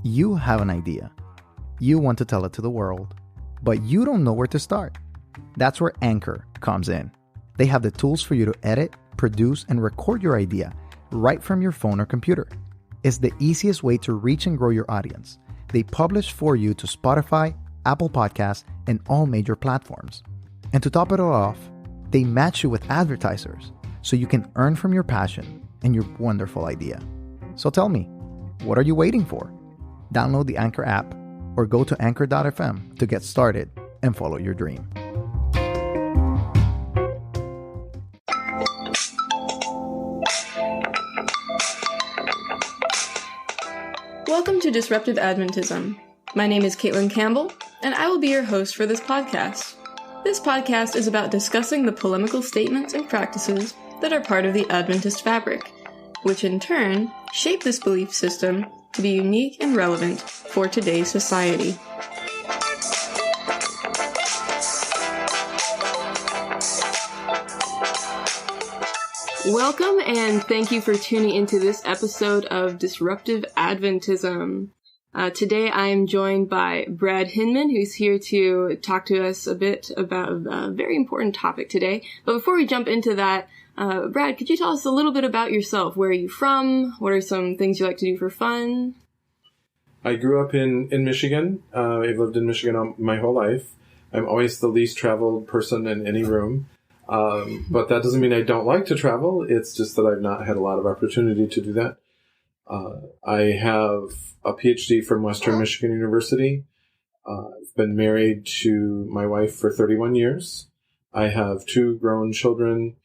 You have an idea. You want to tell it to the world, but you don't know where to start. That's where Anchor comes in. They have the tools for you to edit, produce, and record your idea right from your phone or computer. It's the easiest way to reach and grow your audience. They publish for you to Spotify, Apple Podcasts, and all major platforms. And to top it all off, they match you with advertisers so you can earn from your passion and your wonderful idea. So tell me, what are you waiting for? Download the Anchor app or go to anchor.fm to get started and follow your dream. Welcome to Disruptive Adventism. My name is Katelyn Campbell, and I will be your host for this podcast. This podcast is about discussing the polemical statements and practices that are part of the Adventist fabric, which in turn shape this belief system to be unique and relevant for today's society. Welcome, and thank you for tuning into this episode of Disruptive Adventism. Today I am joined by Brad Hinman, who's here to talk to us a bit about a very important topic today. But before we jump into that, Brad, could you tell us a little bit about yourself? Where are you from? What are some things you like to do for fun? I grew up in Michigan. I've lived in Michigan my whole life. I'm always the least traveled person in any room. But that doesn't mean I don't like to travel. It's just that I've not had a lot of opportunity to do that. I have a PhD from Western Michigan University. I've been married to my wife for 31 years. I have two grown children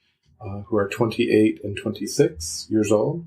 who are 28 and 26 years old.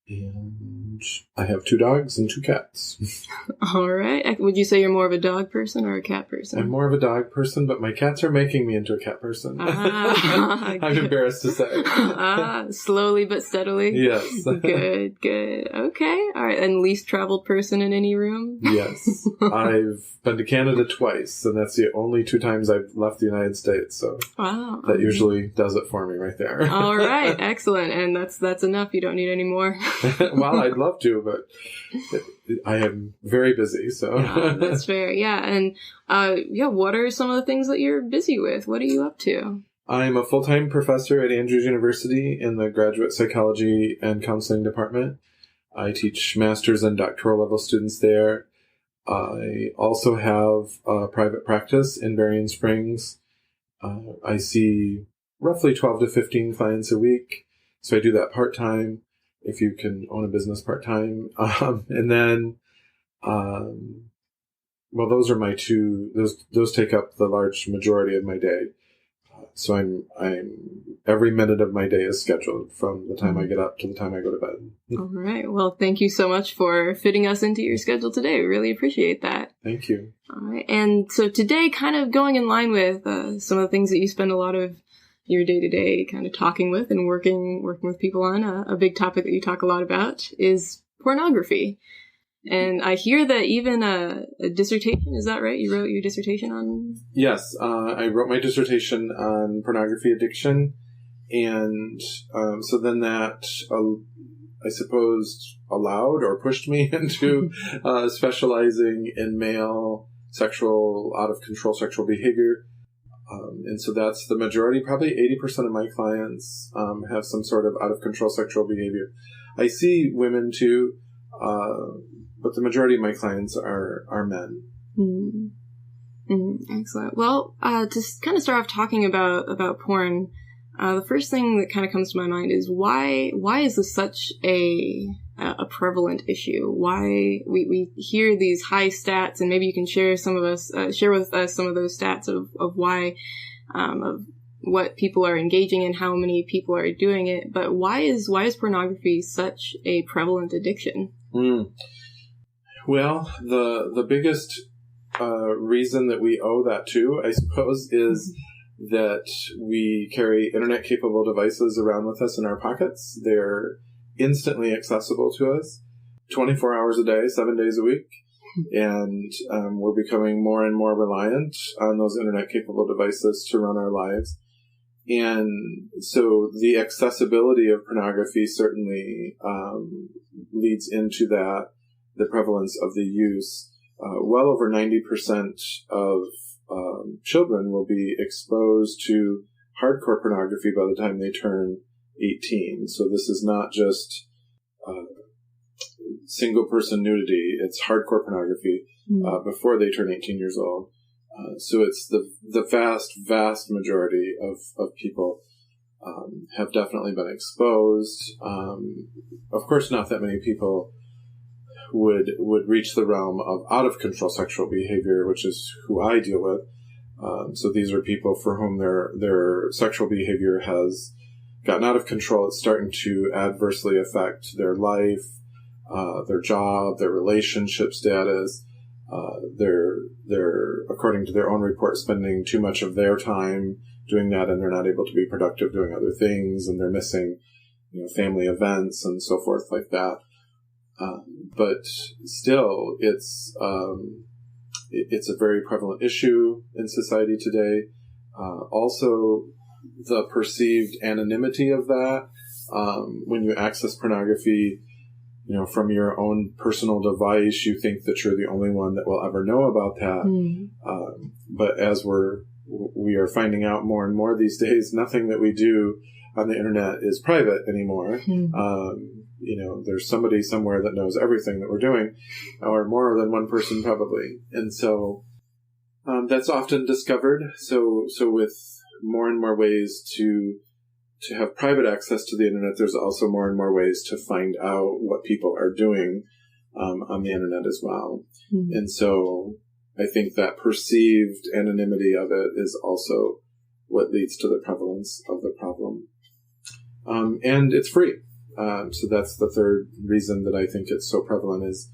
And I have two dogs and two cats. All right. Would you say you're more of a dog person or a cat person? I'm more of a dog person, but my cats are making me into a cat person. I'm embarrassed to say. Slowly but steadily? Yes. Good. Okay. All right. And least traveled person in any room? Yes. I've been to Canada twice, and that's the only two times I've left the United States. So wow. That usually does it for me right there. All right. Excellent. And that's enough. You don't need any more. Well, I'd love to, but I am very busy, so. Yeah, that's fair. Yeah. And, what are some of the things that you're busy with? What are you up to? I'm a full-time professor at Andrews University in the graduate psychology and counseling department. I teach master's and doctoral level students there. I also have a private practice in Berrien Springs. I see roughly 12 to 15 clients a week, so I do that part-time. If you can own a business part-time. And then, those are my two, those take up the large majority of my day. So I'm every minute of my day is scheduled from the time I get up to the time I go to bed. All right. Well, thank you so much for fitting us into your schedule today. We really appreciate that. Thank you. All right. And so today, kind of going in line with some of the things that you spend a lot of your day-to-day kind of talking with and working with people on, a big topic that you talk a lot about is pornography. And I hear that even a dissertation, is that right? You wrote your dissertation on? Yes, I wrote my dissertation on pornography addiction. And so then that, I suppose, allowed or pushed me into specializing in male sexual, out-of-control sexual behavior. And so that's the majority. Probably 80% of my clients have some sort of out-of-control sexual behavior. I see women too, but the majority of my clients are men. Excellent. Well, to kind of start off talking about porn, the first thing that kind of comes to my mind is why is this such a prevalent issue? Why we hear these high stats, and maybe you can share with us some of those stats of why, of what people are engaging in, how many people are doing it. But why is pornography such a prevalent addiction? Well, the biggest reason that we owe that to, I suppose, is that we carry internet-capable devices around with us in our pockets. They're instantly accessible to us 24 hours a day, 7 days a week. And we're becoming more and more reliant on those internet-capable devices to run our lives. And so the accessibility of pornography certainly leads into that. the prevalence of the use, well over 90% of children will be exposed to hardcore pornography by the time they turn 18. So this is not just single-person nudity. It's hardcore pornography before they turn 18 years old. So it's the vast majority of people have definitely been exposed. Of course, not that many people would reach the realm of out-of-control sexual behavior, which is who I deal with. So these are people for whom their sexual behavior has gotten out of control. It's starting to adversely affect their life, their job, their relationship status. They're, according to their own report, spending too much of their time doing that, and they're not able to be productive doing other things, and they're missing, family events and so forth like that. But still, it's a very prevalent issue in society today. Also, the perceived anonymity of that, when you access pornography, from your own personal device, you think that you're the only one that will ever know about that. But as we are finding out more and more these days, nothing that we do on the internet is private anymore. There's somebody somewhere that knows everything that we're doing, or more than one person probably. And so that's often discovered. So with more and more ways to have private access to the internet, there's also more and more ways to find out what people are doing on the internet as well. And so I think that perceived anonymity of it is also what leads to the prevalence of the problem. And it's free. So that's the third reason that I think it's so prevalent, is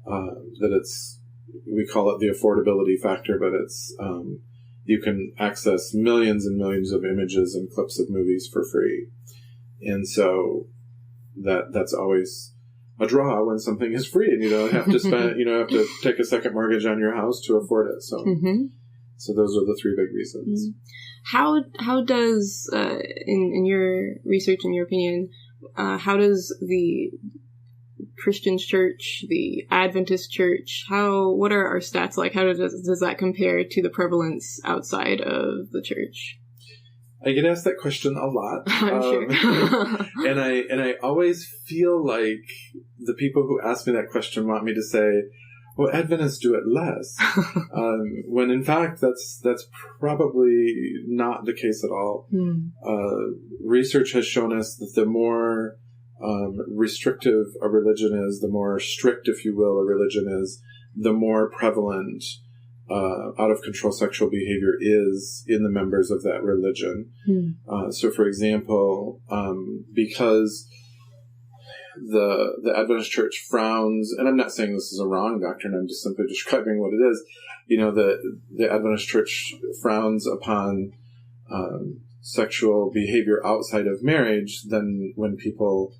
that we call it the affordability factor, but it's you can access millions and millions of images and clips of movies for free. And so that's always a draw when something is free, and you don't have to spend, have to take a second mortgage on your house to afford it. So, so those are the three big reasons. How does, in your research, in your opinion, how does the Christian church, the Adventist church, what are our stats like? How does that compare to the prevalence outside of the church? I get asked that question a lot. I'm sure. and I always feel like the people who ask me that question want me to say, well, Adventists do it less. When in fact, that's probably not the case at all. Research has shown us that the more restrictive a religion is, the more strict, if you will, a religion is, the more prevalent out-of-control sexual behavior is in the members of that religion. So, for example, because the Adventist Church frowns, and I'm not saying this is a wrong doctrine, I'm just simply describing what it is. The Adventist Church frowns upon sexual behavior outside of marriage. Then when people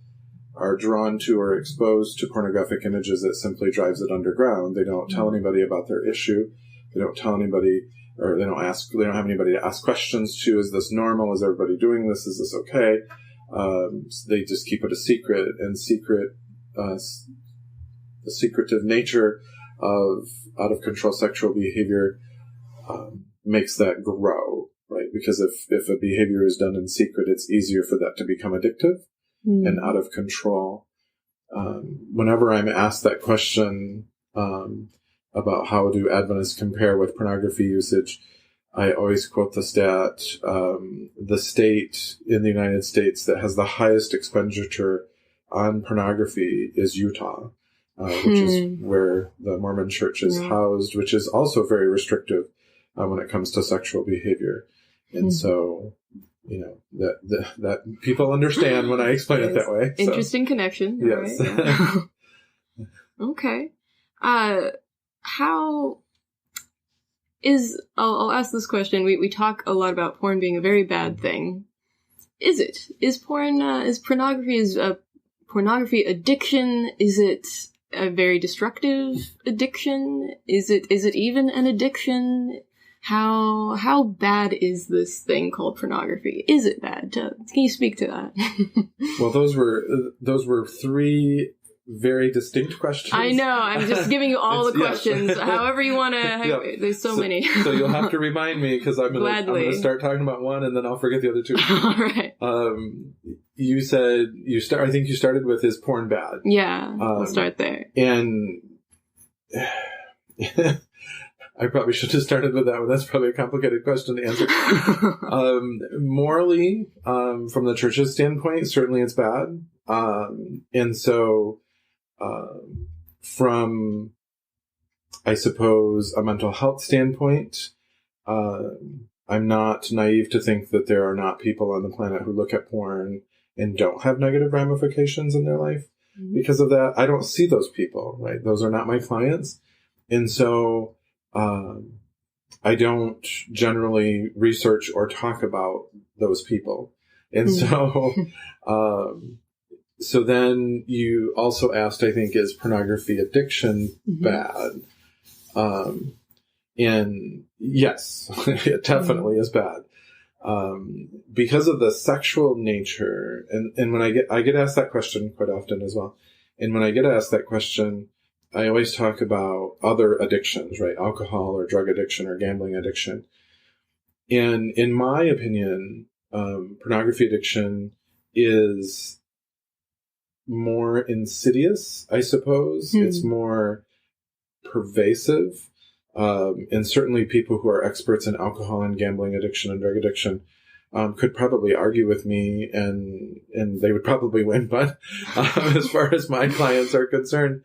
are drawn to or exposed to pornographic images, it simply drives it underground. They don't tell anybody about their issue. They don't tell anybody, or they don't have anybody to ask questions to. Is this normal? Is everybody doing this? Is this okay? They just keep it a secret, and the secretive nature of out-of-control sexual behavior makes that grow, right? Because if a behavior is done in secret, it's easier for that to become addictive and out of control. Whenever I'm asked that question about how do Adventists compare with pornography usage, I always quote the stat, the state in the United States that has the highest expenditure on pornography is Utah, which is where the Mormon Church is housed, which is also very restrictive when it comes to sexual behavior. And so, that people understand when I explain it that way. Interesting connection. Yes. Right? Okay. How is, I'll ask this question. We talk a lot about porn being a very bad thing. Is it? Is pornography pornography addiction? Is it a very destructive addiction? Is it even an addiction? How bad is this thing called pornography? Is it bad? Can you speak to that? Well, those were three very distinct questions. I know. I'm just giving you all the questions. Yes. However you want to. There's so many. So you'll have to remind me, because I'm going to start talking about one and then I'll forget the other two. All right. You said I think you started with, is porn bad? Yeah. We'll start there. And I probably should have started with that one. That's probably a complicated question to answer. Morally, from the church's standpoint, certainly it's bad. And so, from, I suppose, a mental health standpoint, I'm not naive to think that there are not people on the planet who look at porn and don't have negative ramifications in their life because of that. I don't see those people, right? Those are not my clients. And so, I don't generally research or talk about those people. And so, so then you also asked, I think, is pornography addiction bad? And yes, it definitely is bad. Because of the sexual nature, and when I get asked that question quite often as well. And when I get asked that question, I always talk about other addictions, right? Alcohol or drug addiction or gambling addiction. And in my opinion, pornography addiction is more insidious, I suppose. It's more pervasive. And certainly people who are experts in alcohol and gambling addiction and drug addiction could probably argue with me, and they would probably win. But as far as my clients are concerned,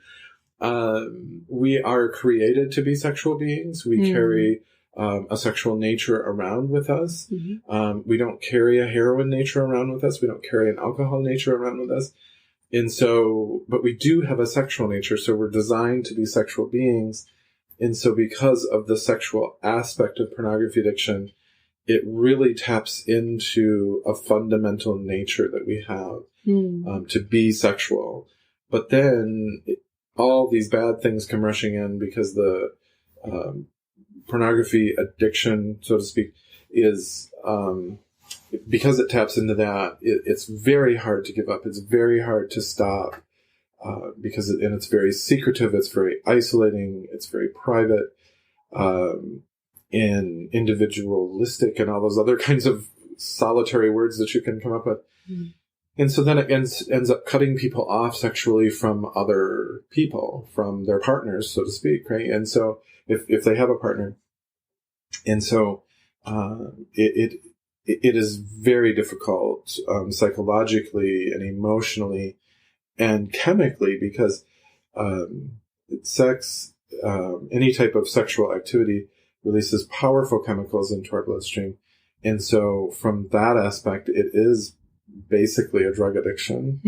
we are created to be sexual beings. We carry a sexual nature around with us. We don't carry a heroin nature around with us. We don't carry an alcohol nature around with us. And so, but we do have a sexual nature. So we're designed to be sexual beings. And so because of the sexual aspect of pornography addiction, it really taps into a fundamental nature that we have to be sexual. But then all these bad things come rushing in because the pornography addiction, so to speak, is because it taps into that. It's very hard to give up. It's very hard to stop because it's very secretive. It's very isolating. It's very private and individualistic, and all those other kinds of solitary words that you can come up with. And so then it ends up cutting people off sexually from other people, from their partners, so to speak, right? And so if they have a partner, and so it is very difficult psychologically and emotionally and chemically, because sex, any type of sexual activity, releases powerful chemicals into our bloodstream. And so from that aspect, it is basically a drug addiction,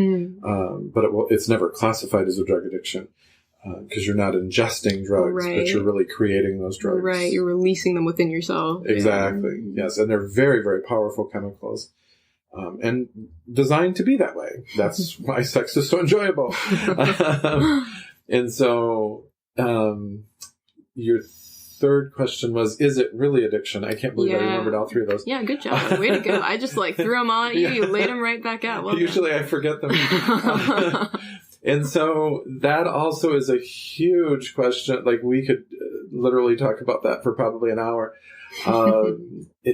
but it's never classified as a drug addiction because you're not ingesting drugs, but you're really creating those drugs. Right, you're releasing them within yourself. Exactly, yes, and they're very, very powerful chemicals, and designed to be that way. That's why sex is so enjoyable. And so your third question was, is it really addiction? I can't believe I remembered all three of those. Yeah, good job. Way to go. I just threw them all at you. You laid them right back out. Well Usually I forget them. And so that also is a huge question. Like, we could literally talk about that for probably an hour.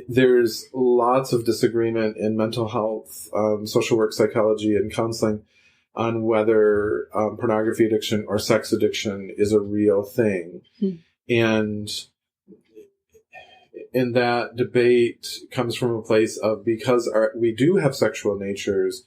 There's lots of disagreement in mental health, social work, psychology, and counseling on whether pornography addiction or sex addiction is a real thing. And that debate comes from a place of, because we do have sexual natures,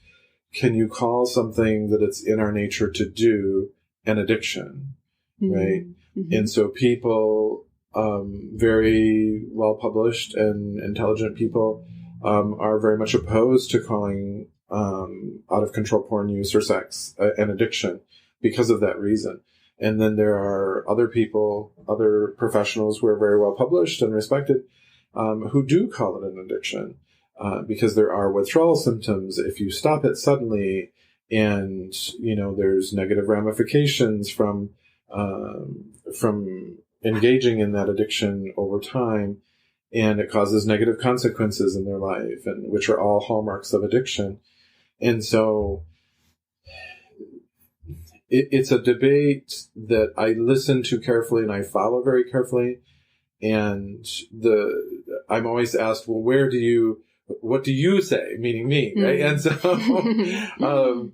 can you call something that it's in our nature to do an addiction, right? And so people, very well-published and intelligent people, are very much opposed to calling out-of-control porn use or sex an addiction because of that reason. And then there are other people, other professionals who are very well published and respected, who do call it an addiction, because there are withdrawal symptoms if you stop it suddenly, and there's negative ramifications from engaging in that addiction over time, and it causes negative consequences in their life, and which are all hallmarks of addiction. And so it's a debate that I listen to carefully and I follow very carefully. And I'm always asked, well, what do you say? Meaning me, right? And so,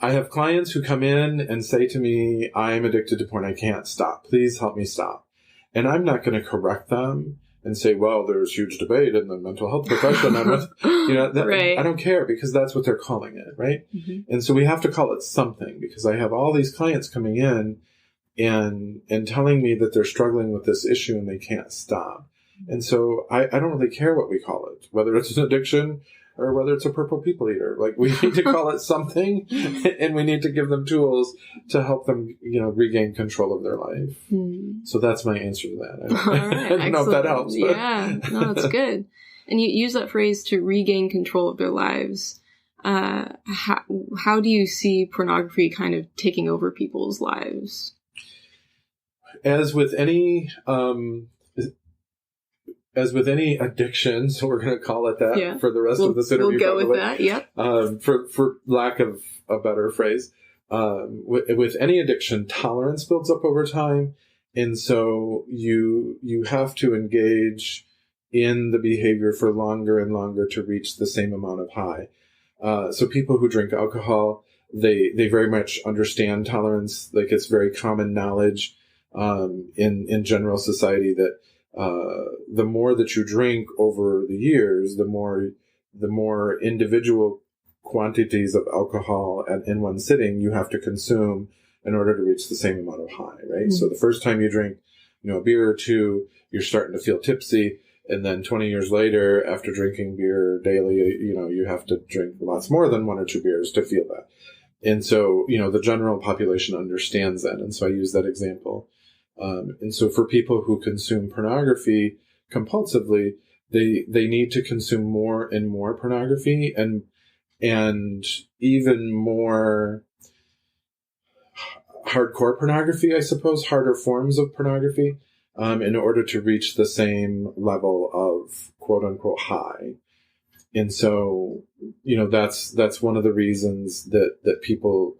I have clients who come in and say to me, I'm addicted to porn. I can't stop. Please help me stop. And I'm not going to correct them and say, well, there's huge debate in the mental health profession. Right. I don't care, because that's what they're calling it, right? Mm-hmm. And so we have to call it something, because I have all these clients coming in and telling me that they're struggling with this issue and they can't stop. And so I don't really care what we call it, whether it's an addiction or whether it's a purple people eater. Like, we need to call it something, and we need to give them tools to help them, regain control of their life. So that's my answer to that. I don't know if that helps. But. Yeah, no, it's good. And you use that phrase, to regain control of their lives. How do you see pornography kind of taking over people's lives? As with any addiction, so we're going to call it that for the rest of this interview. We'll go with that, yep. For lack of a better phrase. With any addiction, tolerance builds up over time. And so you have to engage in the behavior for longer and longer to reach the same amount of high. So people who drink alcohol, they very much understand tolerance. Like, it's very common knowledge in general society that the more that you drink over the years, the more individual quantities of alcohol in one sitting you have to consume in order to reach the same amount of high, right? Mm-hmm. So the first time you drink, a beer or two, you're starting to feel tipsy. And then 20 years later, after drinking beer daily, you have to drink lots more than 1 or 2 beers to feel that. And so, the general population understands that. And so I use that example. And so for people who consume pornography compulsively, they need to consume more and more pornography and even more hardcore pornography, I suppose, harder forms of pornography, in order to reach the same level of quote unquote high. And so, that's one of the reasons that people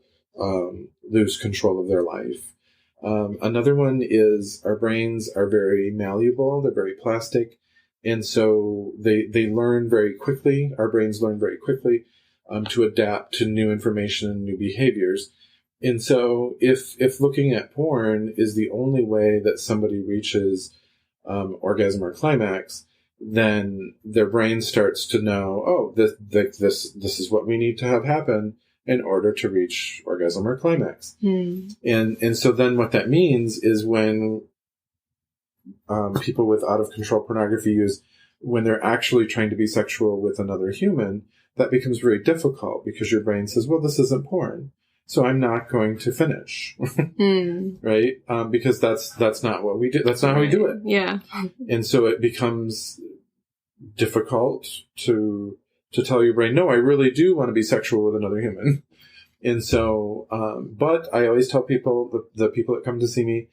lose control of their life. Another one is our brains are very malleable. They're very plastic. And so they learn very quickly. Our brains learn very quickly to adapt to new information and new behaviors. And so if looking at porn is the only way that somebody reaches orgasm or climax, then their brain starts to know, this is what we need to have happen in order to reach orgasm or climax. And so then what that means is when people with out of control pornography use, when they're actually trying to be sexual with another human, that becomes very difficult because your brain says, well, this isn't porn, so I'm not going to finish. Right? Because that's not what we do. That's not how we do it. Yeah. And so it becomes difficult to tell your brain, no, I really do want to be sexual with another human. And so, but I always tell people, the people that come to see me,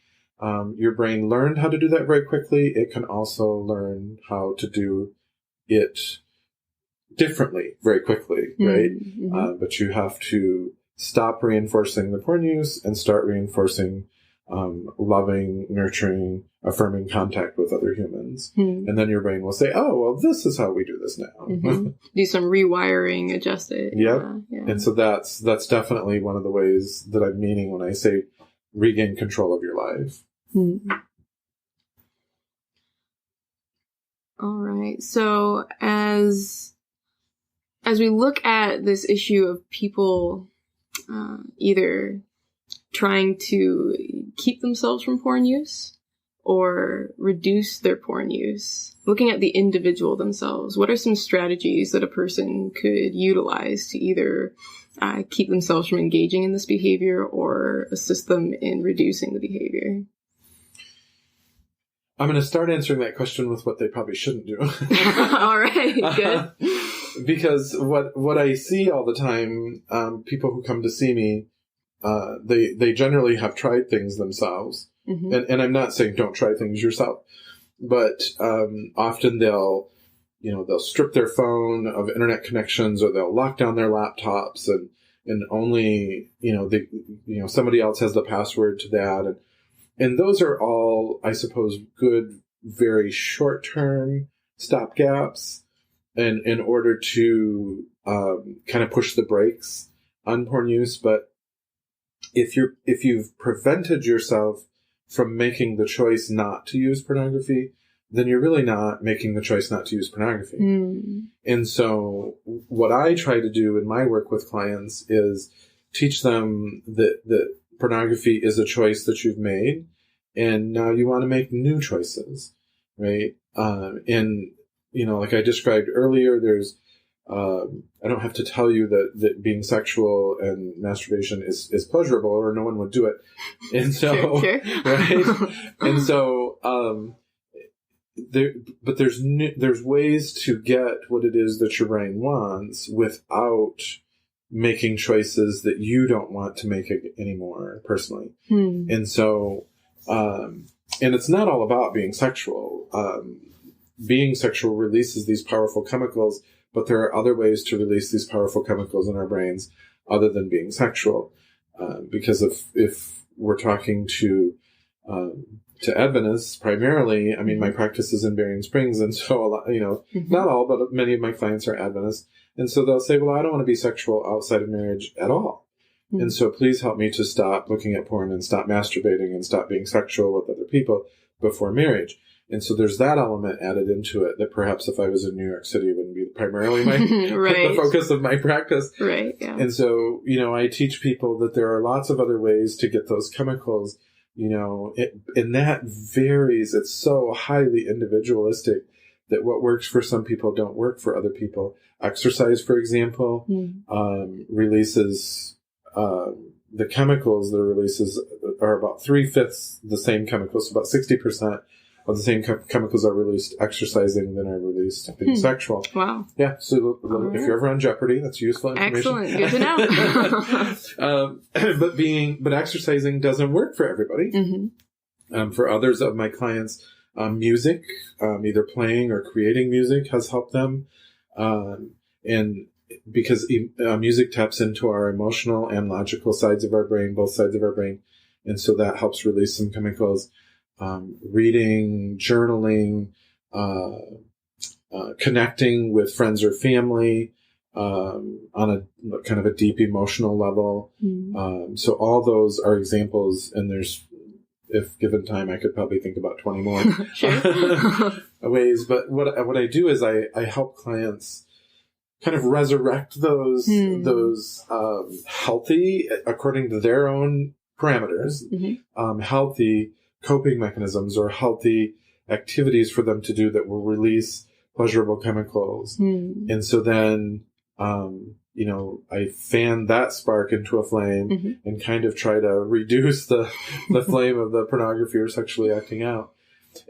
your brain learned how to do that very quickly. It can also learn how to do it differently very quickly, right? Mm-hmm. But you have to stop reinforcing the porn use and start reinforcing loving, nurturing, affirming contact with other humans. And then your brain will say, oh, well, this is how we do this now. Do some rewiring, adjust it. Yep. Yeah. And so that's definitely one of the ways that I'm meaning when I say regain control of your life. All right. So as we look at this issue of people either trying to keep themselves from porn use or reduce their porn use, looking at the individual themselves, what are some strategies that a person could utilize to either keep themselves from engaging in this behavior or assist them in reducing the behavior? I'm going to start answering that question with what they probably shouldn't do. All right, good. Because what I see all the time, people who come to see me, they generally have tried things themselves. And I'm not saying don't try things yourself, but often they'll strip their phone of internet connections, or they'll lock down their laptops and only, somebody else has the password to that. And those are all, I suppose, good, very short-term stopgaps in order to kind of push the brakes on porn use. But if you've prevented yourself from making the choice not to use pornography, then you're really not making the choice not to use pornography. And so what I try to do in my work with clients is teach them that pornography is a choice that you've made, and now you want to make new choices, right? And, like I described earlier, there's, I don't have to tell you that being sexual and masturbation is pleasurable, or no one would do it. And so, Sure. right? And so, there's ways to get what it is that your brain wants without making choices that you don't want to make anymore personally. And so, and it's not all about being sexual. Being sexual releases these powerful chemicals, but there are other ways to release these powerful chemicals in our brains other than being sexual. Because if we're talking to Adventists primarily, I mean, my practice is in Berrien Springs, and so a lot, not all, but many of my clients are Adventists, and so they'll say, well, I don't want to be sexual outside of marriage at all. And so please help me to stop looking at porn and stop masturbating and stop being sexual with other people before marriage. And so there's that element added into it that perhaps if I was in New York City wouldn't be primarily my right. the focus of my practice. Right. Yeah. And so, I teach people that there are lots of other ways to get those chemicals, and that varies. It's so highly individualistic that what works for some people don't work for other people. Exercise, for example, releases, the chemicals that it releases are about 3/5 the same chemicals. So about 60% of the same chemicals are released exercising than are released being sexual. Wow. Yeah. So if you're ever on Jeopardy, that's useful information. Excellent. Good to know. But exercising doesn't work for everybody. For others of my clients, music, either playing or creating music has helped them. And because music taps into our emotional and logical sides of our brain, both sides of our brain. And so that helps release some chemicals. Reading, journaling, connecting with friends or family, on a kind of a deep emotional level. So all those are examples, and if given time, I could probably think about 20 more ways. But what I do is I help clients kind of resurrect those healthy, according to their own parameters, healthy coping mechanisms or healthy activities for them to do that will release pleasurable chemicals. And so then, I fan that spark into a flame and kind of try to reduce the flame of the pornography or sexually acting out.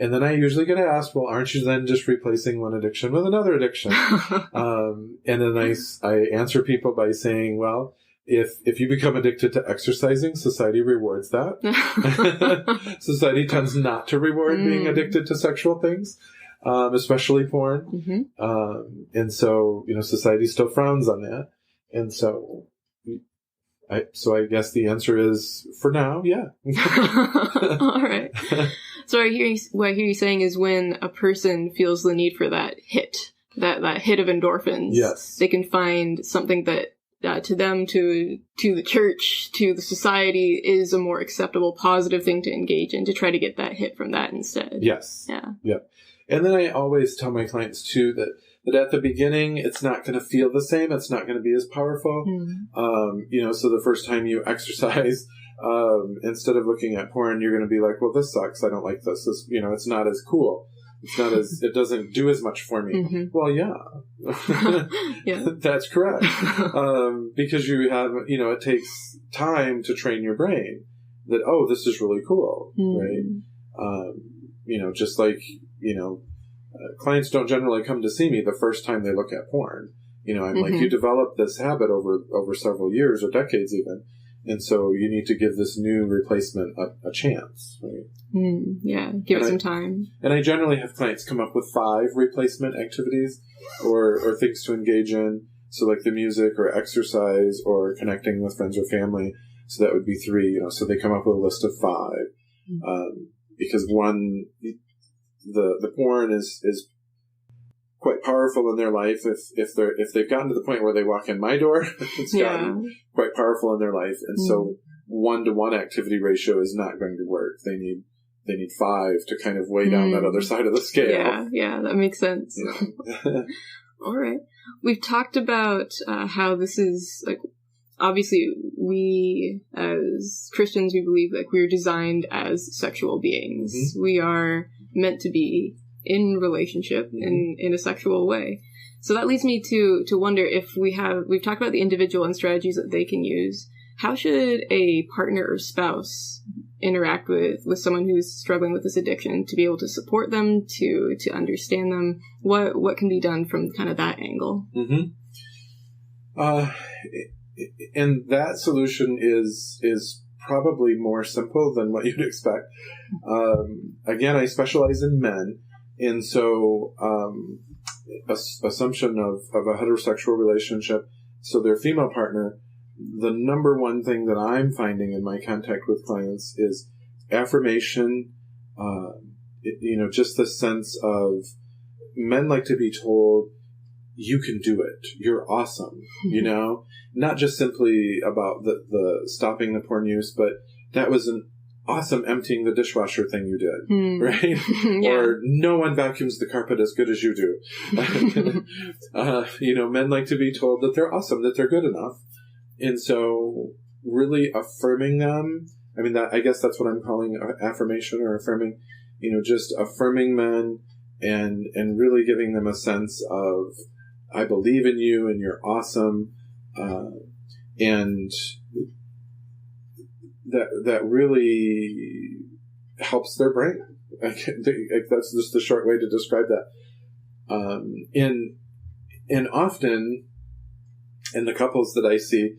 And then I usually get asked, well, aren't you then just replacing one addiction with another addiction? And then I answer people by saying, well, if you become addicted to exercising, society rewards that. Society tends not to reward being addicted to sexual things, especially porn. And so, society still frowns on that. And so I guess the answer is, for now, yeah. All right. So what I hear you saying is when a person feels the need for that hit, that hit of endorphins, yes, they can find something that to them, to the church, to the society is a more acceptable, positive thing to engage in, to try to get that hit from that instead. Yes. Yeah. Yep. And then I always tell my clients too that at the beginning, it's not going to feel the same. It's not going to be as powerful. So the first time you exercise, instead of looking at porn, you're going to be like, well, this sucks. I don't like this. This, it's not as cool. It's not as, it doesn't do as much for me. Well, yeah, yeah, that's correct. Because you have, it takes time to train your brain that, oh, this is really cool. Right. Just like, clients don't generally come to see me the first time they look at porn. I'm like, you develop this habit over several years or decades even. And so you need to give this new replacement a chance, right? Yeah, give it some time. And I generally have clients come up with 5 replacement activities or things to engage in. So like the music or exercise or connecting with friends or family. So that would be 3, so they come up with a list of 5. Because one, the porn is quite powerful in their life. If they've gotten to the point where they walk in my door, it's gotten quite powerful in their life. And so 1-to-1 activity ratio is not going to work. They need 5 to kind of weigh down that other side of the scale. Yeah, that makes sense. All right. We've talked about how this is, like, obviously we as Christians, we believe like we're designed as sexual beings. Mm-hmm. We are meant to be in relationship in a sexual way. So that leads me to wonder if we've talked about the individual and strategies that they can use. How should a partner or spouse interact with someone who's struggling with this addiction to be able to support them, to understand them? What can be done from kind of that angle? Mm-hmm. And that solution is probably more simple than what you'd expect. Again, I specialize in men, and so assumption of a heterosexual relationship, so their female partner, the number one thing that I'm finding in my contact with clients is affirmation, just the sense of men like to be told, you can do it. You're awesome. Not just simply about the stopping the porn use, but that was an awesome emptying the dishwasher thing you did, right? Yeah. Or no one vacuums the carpet as good as you do. Men like to be told that they're awesome, that they're good enough. And so really affirming them, I guess that's what I'm calling affirmation or affirming, just affirming men and really giving them a sense of, I believe in you and you're awesome. And that really helps their brain. That's just the short way to describe that. And often in the couples that I see,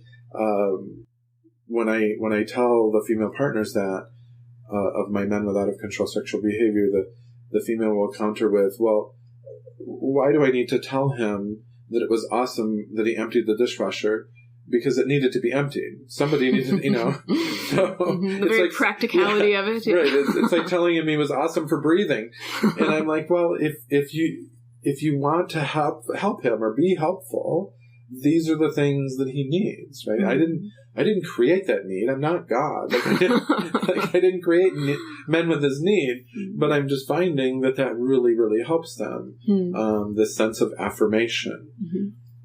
when I tell the female partners that, of my men with out of control sexual behavior, the female will counter with, well, why do I need to tell him that it was awesome that he emptied the dishwasher? Because it needed to be emptied. Somebody needed, So the very practicality of it. Yeah. Right. It's like telling him he was awesome for breathing. And I'm like, well, if you want to help him or be helpful, these are the things that he needs, right? Mm-hmm. I didn't create that need. I'm not God. I didn't create men with this need, but I'm just finding that really, really helps them. Mm-hmm. This sense of affirmation,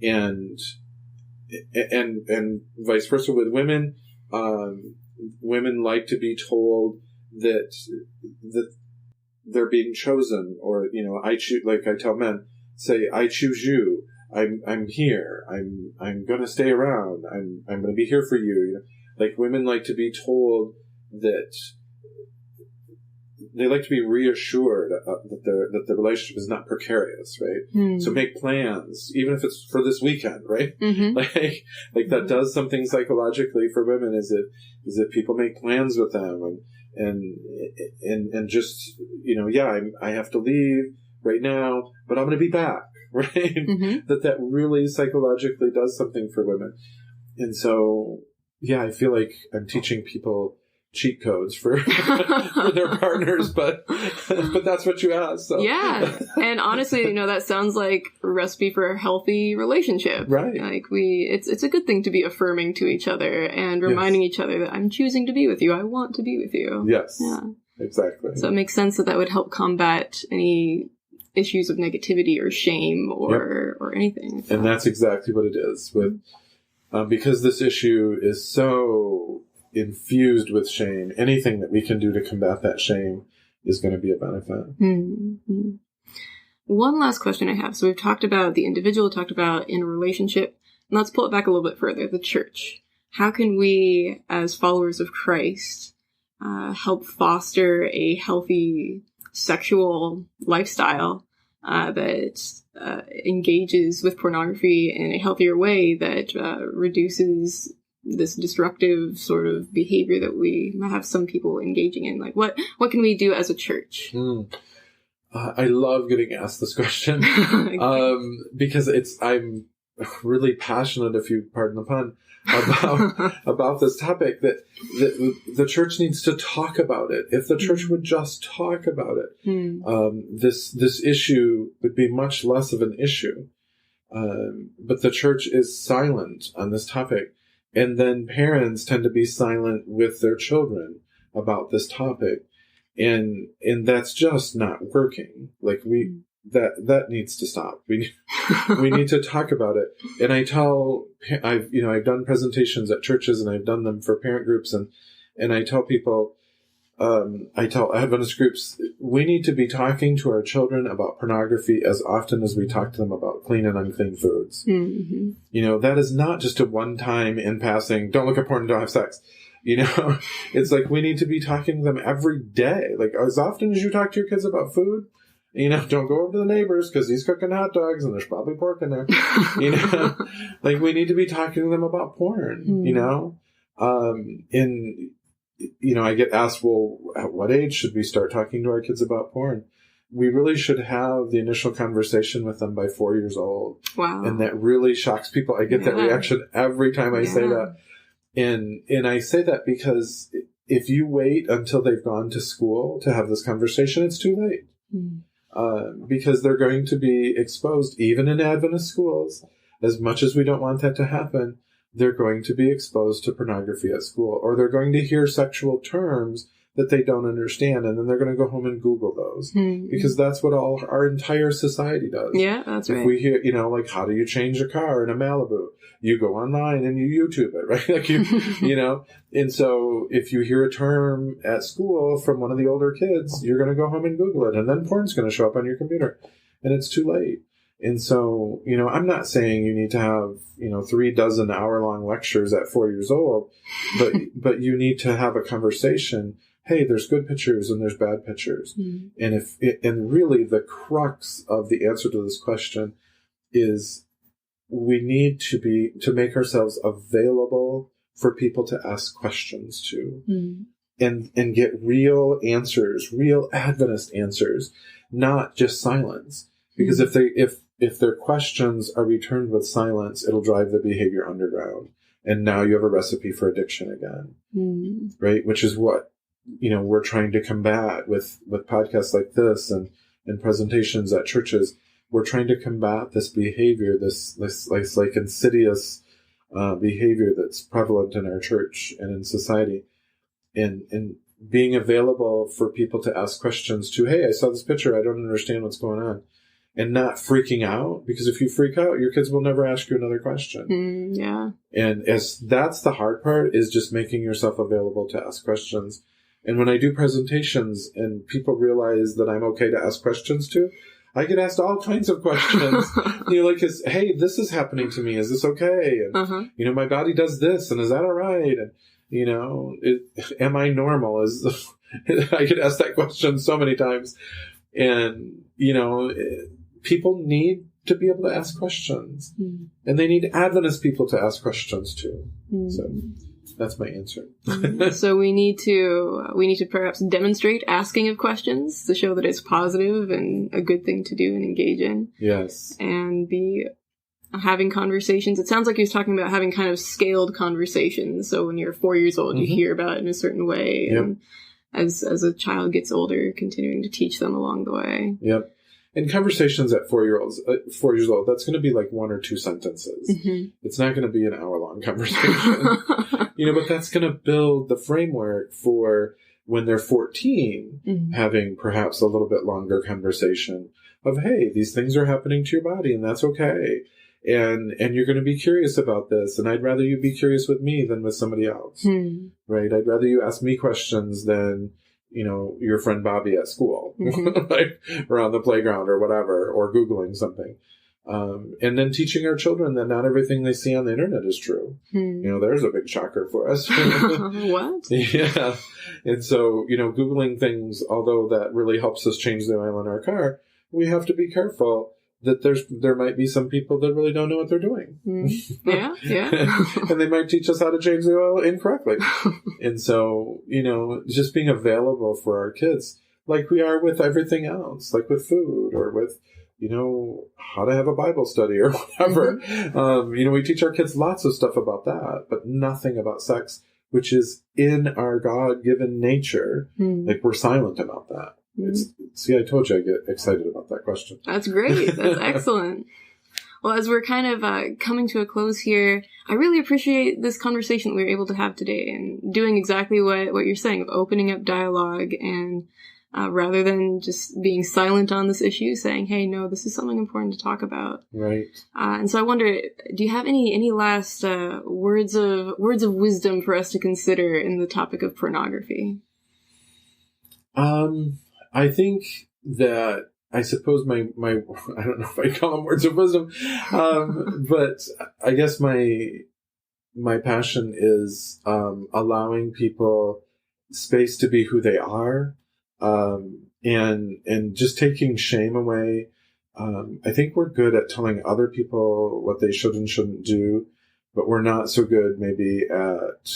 and vice versa with women. Women like to be told that they're being chosen, or I choose. Like I tell men, say, I choose you. I'm here. I'm gonna stay around. I'm gonna be here for you. Like women like to be told that they like to be reassured that the relationship is not precarious, right? Mm. So make plans, even if it's for this weekend, right? Mm-hmm. Like that does something psychologically for women. Is that people make plans with them and just I have to leave right now, but I'm going to be back. Right? Mm-hmm. That really psychologically does something for women. And so, I feel like I'm teaching people cheat codes for their partners, but that's what you asked. So. Yeah. And honestly, that sounds like a recipe for a healthy relationship. Right. Like it's a good thing to be affirming to each other and reminding each other that I'm choosing to be with you. I want to be with you. Yes. Yeah. Exactly. So it makes sense that would help combat any issues of negativity or shame or anything. And that's exactly what it is with, because this issue is so infused with shame. Anything that we can do to combat that shame is going to be a benefit. Mm-hmm. One last question I have. So we've talked about the individual, talked about in a relationship. And let's pull it back a little bit further. The church. How can we, as followers of Christ, help foster a healthy sexual lifestyle that engages with pornography in a healthier way, that reduces this destructive sort of behavior that we have some people engaging in? Like, what can we do as a church? I love getting asked this question because really passionate, if you pardon the pun, about this topic, that the church needs to talk about it. If the church would just talk about it, this issue would be much less of an issue. But the church is silent on this topic. And then parents tend to be silent with their children about this topic. And that's just not working. Like that needs to stop. We need to talk about it. And I've done presentations at churches, and I've done them for parent groups, and I tell people, I tell Adventist groups, we need to be talking to our children about pornography as often as we talk to them about clean and unclean foods. Mm-hmm. That is not just a one-time in passing, don't look at porn and don't have sex. It's like we need to be talking to them every day. Like, as often as you talk to your kids about food, don't go over to the neighbors because he's cooking hot dogs and there's probably pork in there. Like, we need to be talking to them about porn, I get asked, well, at what age should we start talking to our kids about porn? We really should have the initial conversation with them by 4 years old. Wow. And that really shocks people. I get that reaction every time I say that. And I say that because if you wait until they've gone to school to have this conversation, it's too late. Because they're going to be exposed, even in Adventist schools, as much as we don't want that to happen, they're going to be exposed to pornography at school, or they're going to hear sexual terms that they don't understand, and then they're going to go home and Google those, because that's what our entire society does. Yeah, that's right. If we hear, like, how do you change a car in a Malibu? You go online and you YouTube it, right? Like and so if you hear a term at school from one of the older kids, you're going to go home and Google it, and then porn's going to show up on your computer, and it's too late. And so, I'm not saying you need to have, 36 hour-long lectures at 4 years old, but you need to have a conversation. Hey, there's good pictures and there's bad pictures. And really the crux of the answer to this question is we need to make ourselves available for people to ask questions to, and get real answers, real Adventist answers, not just silence. Because if their questions are returned with silence, it'll drive the behavior underground. And now you have a recipe for addiction again, right? Which is what, we're trying to combat with podcasts like this and presentations at churches. We're trying to combat this behavior, this like insidious behavior that's prevalent in our church and in society, and being available for people to ask questions to. Hey, I saw this picture. I don't understand what's going on. And not freaking out, because if you freak out, your kids will never ask you another question. And that's the hard part, is just making yourself available to ask questions. And when I do presentations and people realize that I'm okay to ask questions to, I get asked all kinds of questions. Hey, this is happening to me. Is this okay? And, my body does this, and is that all right? And, am I normal? I get asked that question so many times. And, people need to be able to ask questions, and they need Adventist people to ask questions too. So that's my answer. So we need to perhaps demonstrate asking of questions to show that it's positive and a good thing to do and engage in. Yes. And be having conversations. It sounds like he was talking about having kind of scaled conversations. So when you're 4 years old, you hear about it in a certain way. Yep. And as a child gets older, continuing to teach them along the way. Yep. And conversations at 4 years old, that's going to be like 1 or 2 sentences. It's not going to be an hour-long conversation. But that's going to build the framework for when they're 14, having perhaps a little bit longer conversation of, hey, these things are happening to your body, and that's okay. And you're going to be curious about this, and I'd rather you be curious with me than with somebody else, right? I'd rather you ask me questions than, your friend Bobby at school, like, or on the playground or whatever, or Googling something. And then teaching our children that not everything they see on the internet is true. There's a big shocker for us. What? Yeah. And so, Googling things, although that really helps us change the oil in our car, we have to be careful that there might be some people that really don't know what they're doing. Yeah. And they might teach us how to change the oil incorrectly. And so, just being available for our kids, like we are with everything else, like with food or with, how to have a Bible study or whatever. We teach our kids lots of stuff about that, but nothing about sex, which is in our God-given nature. Like, we're silent about that. See, I told you I get excited about that question. That's great. That's excellent. Well, as we're kind of coming to a close here, I really appreciate this conversation we were able to have today and doing exactly what you're saying, of opening up dialogue and rather than just being silent on this issue, saying, hey, no, this is something important to talk about. Right. And so I wonder, do you have any last words of wisdom for us to consider in the topic of pornography? I think that, I suppose my I don't know if I call them words of wisdom, but I guess my passion is allowing people space to be who they are, and just taking shame away. I think we're good at telling other people what they should and shouldn't do, but we're not so good maybe at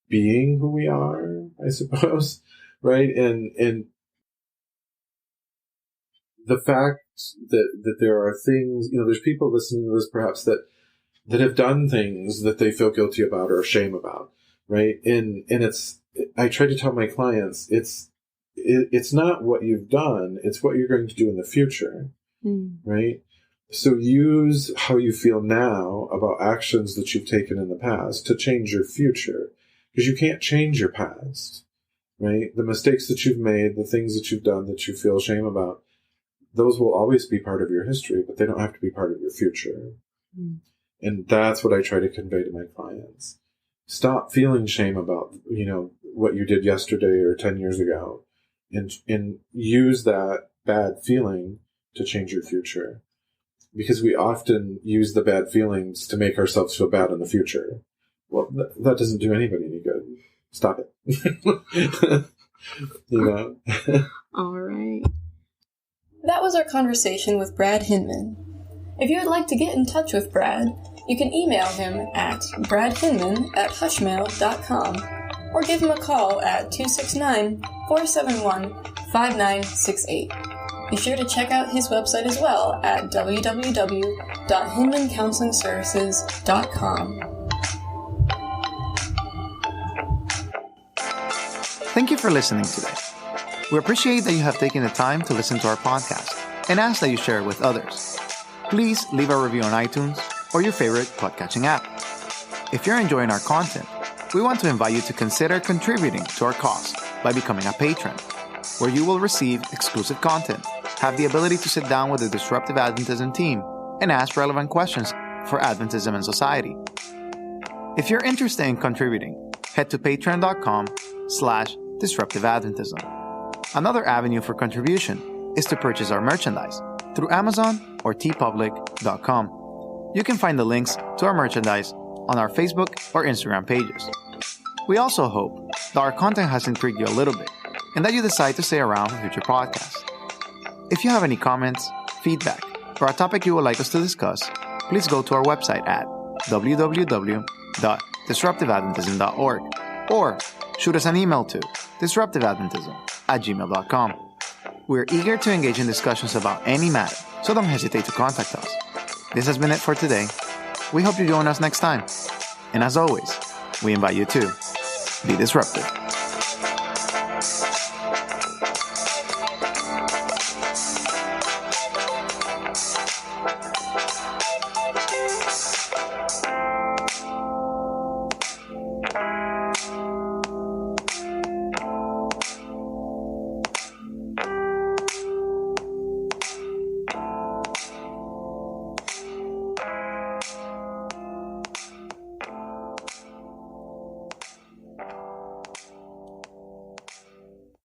being who we are, I suppose, right? And the fact that there are things, there's people listening to this perhaps that have done things that they feel guilty about or ashamed about, right? And I try to tell my clients, it's not what you've done, it's what you're going to do in the future, right? So use how you feel now about actions that you've taken in the past to change your future, because you can't change your past, right? The mistakes that you've made, the things that you've done that you feel shame about, those will always be part of your history, but they don't have to be part of your future. And that's what I try to convey to my clients. Stop feeling shame about, what you did yesterday or 10 years ago, and use that bad feeling to change your future. Because we often use the bad feelings to make ourselves feel bad in the future. Well, that doesn't do anybody any good. Stop it. All right. That was our conversation with Brad Hinman. If you would like to get in touch with Brad, you can email him at bradhinman@hushmail.com or give him a call at 269-471-5968. Be sure to check out his website as well at www.hinmancounselingservices.com. Thank you for listening today. We appreciate that you have taken the time to listen to our podcast and ask that you share it with others. Please leave a review on iTunes or your favorite podcatching app. If you're enjoying our content, we want to invite you to consider contributing to our cause by becoming a patron, where you will receive exclusive content, have the ability to sit down with the Disruptive Adventism team, and ask relevant questions for Adventism and society. If you're interested in contributing, head to patreon.com/disruptiveadventism. Another avenue for contribution is to purchase our merchandise through Amazon or tpublic.com. You can find the links to our merchandise on our Facebook or Instagram pages. We also hope that our content has intrigued you a little bit and that you decide to stay around for future podcasts. If you have any comments, feedback, or a topic you would like us to discuss, please go to our website at www.disruptiveadventism.org or shoot us an email to disruptiveadventism@gmail.com. We're eager to engage in discussions about any matter, so don't hesitate to contact us. This has been it for today. We hope you join us next time. And as always, we invite you to be disruptive.